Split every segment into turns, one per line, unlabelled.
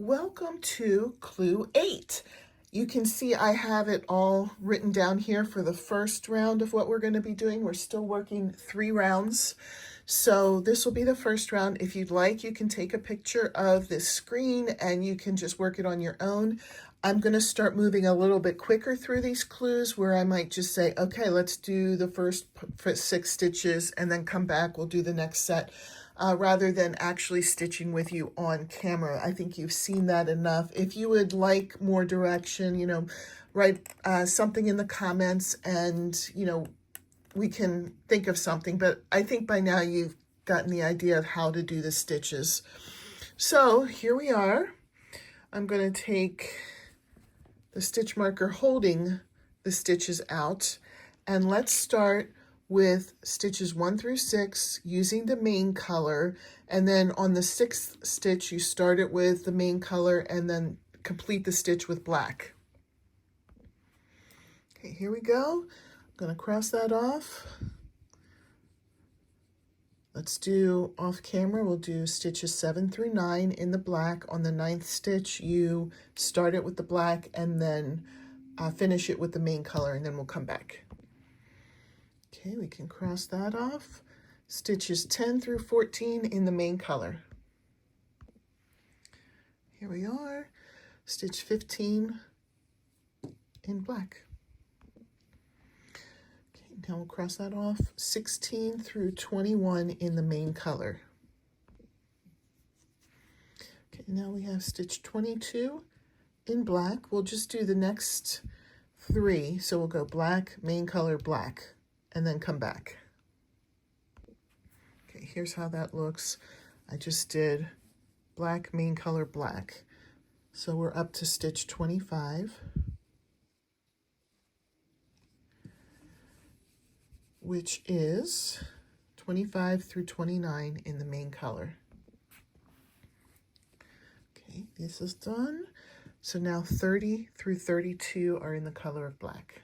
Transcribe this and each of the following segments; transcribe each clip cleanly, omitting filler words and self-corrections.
Welcome to Clue 8. You can see I have it all written down here for the first round of what we're going to be doing. We're still working 3 rounds. So this will be the first round. If you'd like, you can take a picture of this screen and you can just work it on your own. I'm going to start moving a little bit quicker through these clues where I might just say, okay, let's do the first 6 stitches and then come back. We'll do the next set. Rather than actually stitching with you on camera. I think you've seen that enough. If you would like more direction, write something in the comments and, we can think of something. But I think by now you've gotten the idea of how to do the stitches. So here we are. I'm going to take the stitch marker holding the stitches out, and let's start with stitches 1 through 6 using the main color, and then on the 6th stitch you start it with the main color and then complete the stitch with black. Okay, here we go. I'm going to cross that off. Let's do off camera, we'll do stitches 7 through 9 in the black. On the 9th stitch you start it with the black and then finish it with the main color, and then we'll come back. Okay, we can cross that off. Stitches 10 through 14 in the main color. Here we are, stitch 15 in black. Okay, now we'll cross that off. 16 through 21 in the main color. Okay, now we have stitch 22 in black. We'll just do the next 3. So we'll go black, main color, black, and then come back. Okay, here's how that looks. I just did black, main color, black. So we're up to stitch 25, which is 25 through 29 in the main color. Okay, this is done. So now 30 through 32 are in the color of black.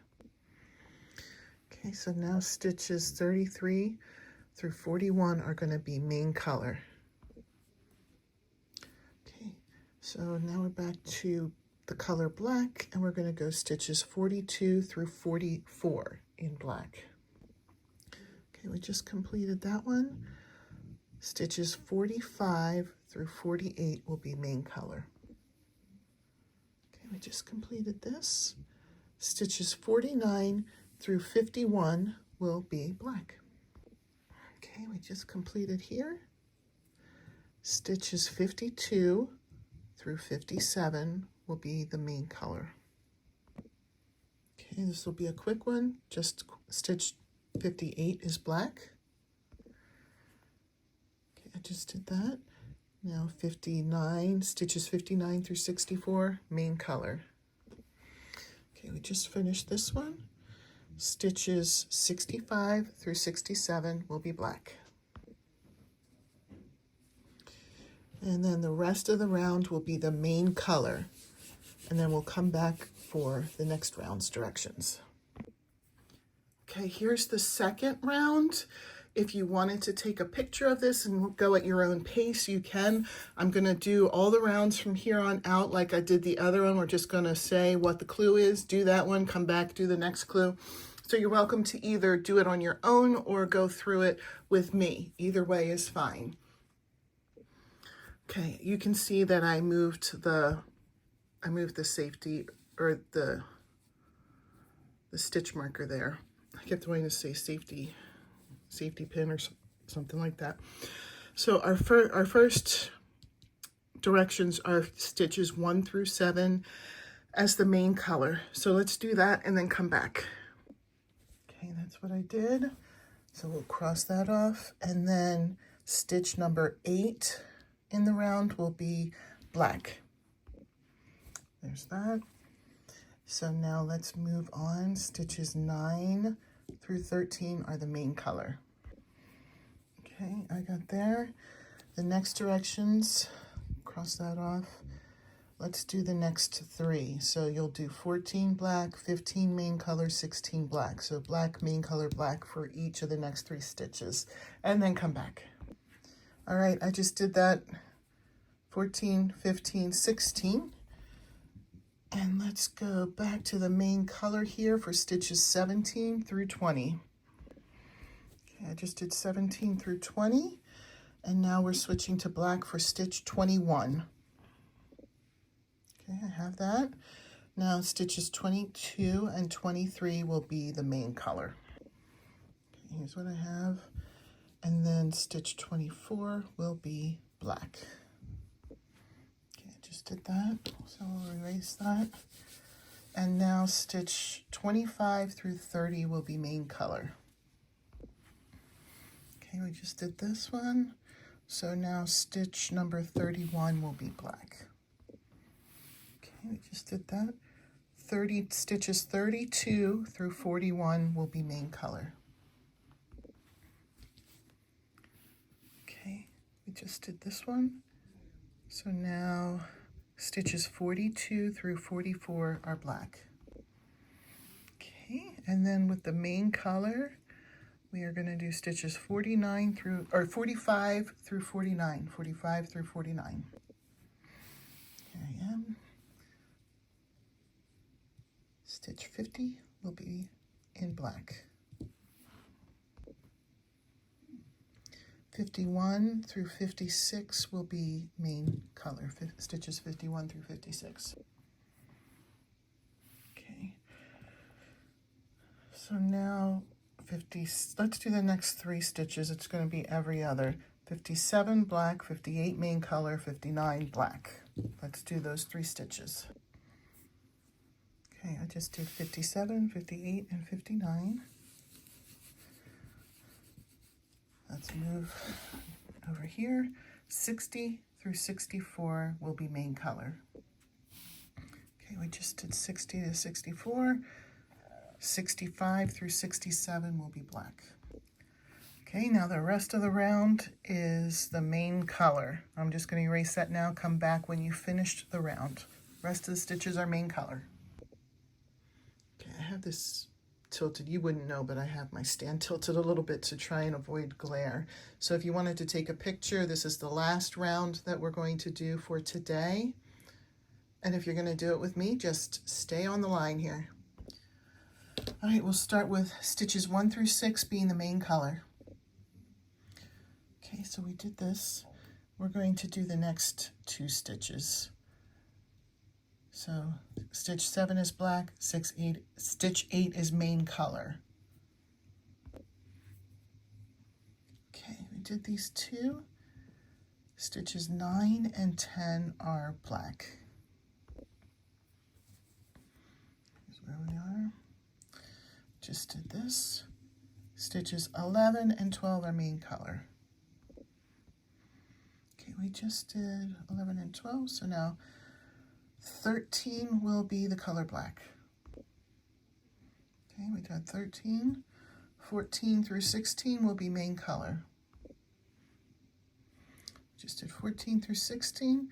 Okay, so now stitches 33 through 41 are going to be main color. Okay, so now we're back to the color black, and we're going to go stitches 42 through 44 in black. Okay, we just completed that one. Stitches 45 through 48 will be main color. Okay, we just completed this. Stitches 49 through 51 will be black. Okay, we just completed here. Stitches 52 through 57 will be the main color. Okay, this will be a quick one. Just stitch 58 is black. Okay, I just did that. Now 59, stitches 59 through 64, main color. Okay, we just finished this one. Stitches 65 through 67 will be black. And then the rest of the round will be the main color. And then we'll come back for the next round's directions. Okay, here's the second round. If you wanted to take a picture of this and go at your own pace, you can. I'm going to do all the rounds from here on out like I did the other one. We're just going to say what the clue is, do that one, come back, do the next clue. So you're welcome to either do it on your own or go through it with me. Either way is fine. Okay, you can see that I moved the safety, or the stitch marker there. I kept wanting to say safety pin or something like that. So our first directions are stitches 1 through 7 as the main color. So let's do that and then come back. Okay, that's what I did. So we'll cross that off, and then stitch number 8 in the round will be black. There's that. So now let's move on. Stitches 9 through 13 are the main color. Okay, I got there. The next directions, cross that off. Let's do the next 3. So you'll do 14 black, 15 main color, 16 black. So black, main color, black for each of the next 3 stitches, and then come back. All right, I just did that 14, 15, 16. And let's go back to the main color here for stitches 17 through 20. Okay, I just did 17 through 20, and now we're switching to black for stitch 21. Okay, I have that. Now stitches 22 and 23 will be the main color. Okay, here's what I have. And then stitch 24 will be black. Okay, I just did that, so we'll erase that. And now stitch 25 through 30 will be main color. Okay, we just did this one. So now stitch number 31 will be black. Okay, we just did that. Stitches 32 through 41 will be main color. Okay, we just did this one. So now stitches 42 through 44 are black. Okay, and then with the main color, we are going to do stitches 45 through 49. 45 through 49. Here I am. Stitch 50 will be in black. 51 through 56 will be main color, stitches 51 through 56. Okay, so now let's do the next 3 stitches. It's going to be every other. 57 black, 58 main color, 59 black. Let's do those 3 stitches. Okay, I just did 57, 58, and 59. Let's move over here. 60 through 64 will be main color. Okay, we just did 60 to 64. 65 through 67 will be black. Okay, now the rest of the round is the main color. I'm just going to erase that now. Come back when you finished the round. Rest of the stitches are main color. Okay, I have this tilted. You wouldn't know, but I have my stand tilted a little bit to try and avoid glare. So if you wanted to take a picture, this is the last round that we're going to do for today. And if you're going to do it with me, just stay on the line here. All right, we'll start with stitches 1 through 6 being the main color. Okay, so we did this. We're going to do the next 2 stitches. So stitch 7 is black, stitch 8 is main color. Okay, we did these 2. Stitches 9 and 10 are black. Here's where we are. Just did this. Stitches 11 and 12 are main color. Okay, we just did 11 and 12, so now 13 will be the color black. Okay, we got 13. 14 through 16 will be main color. Just did 14 through 16.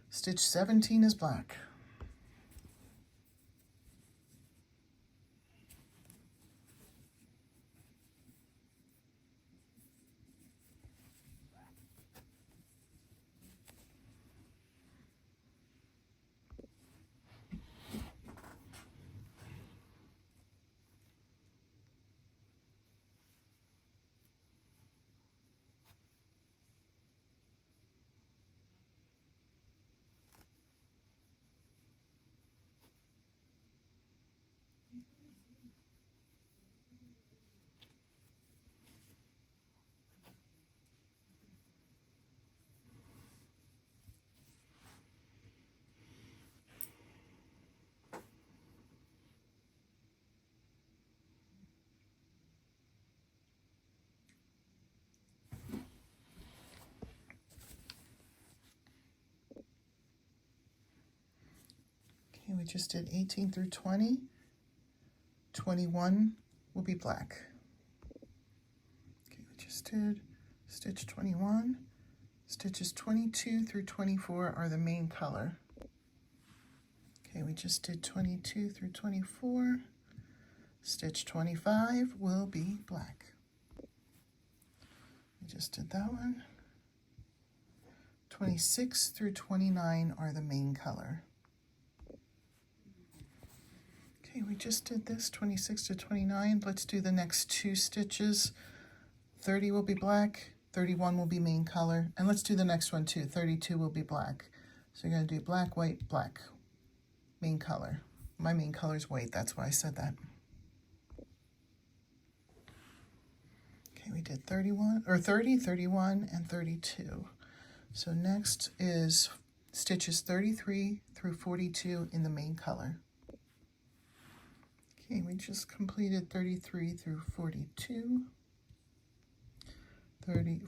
Stitch 17 is black. Okay, we just did 18 through 20. 21 will be black. Okay, we just did stitch 21. Stitches 22 through 24 are the main color. Okay, we just did 22 through 24. Stitch 25 will be black. We just did that one. 26 through 29 are the main color. Okay, we just did this, 26 to 29. Let's do the next 2 stitches. 30 will be black, 31 will be main color, and let's do the next one too. 32 will be black. So you're going to do black, white, black, main color. My main color is white, that's why I said that. Okay, we did 30, 31, and 32. So next is stitches 33 through 42 in the main color. Okay, we just completed 33 through 42.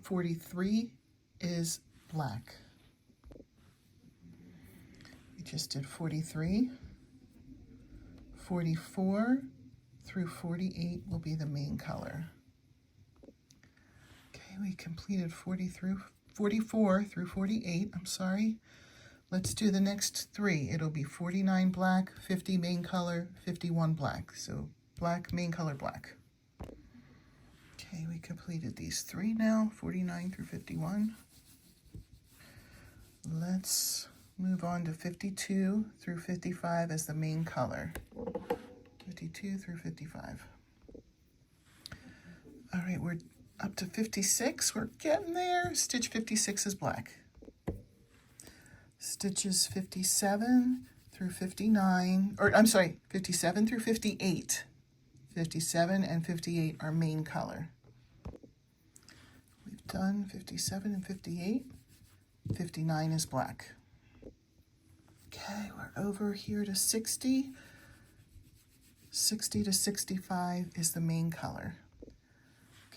43 is black. We just did 43. 44 through 48 will be the main color. Okay, we completed 44 through 48, I'm sorry. Let's do the next 3. It'll be 49 black, 50 main color, 51 black. So black, main color, black. Okay, we completed these 3 now, 49 through 51. Let's move on to 52 through 55 as the main color. 52 through 55. All right, we're up to 56. We're getting there. Stitch 56 is black. Stitches 57 through 59, or I'm sorry, 57 through 58. 57 and 58 are main color. We've done 57 and 58. 59 is black. Okay, we're over here to 60. 60 to 65 is the main color.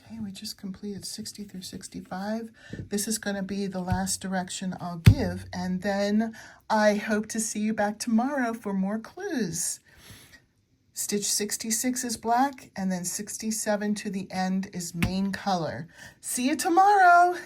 Okay, we just completed 60 through 65. This is going to be the last direction I'll give, and then I hope to see you back tomorrow for more clues. Stitch 66 is black, and then 67 to the end is main color. See you tomorrow!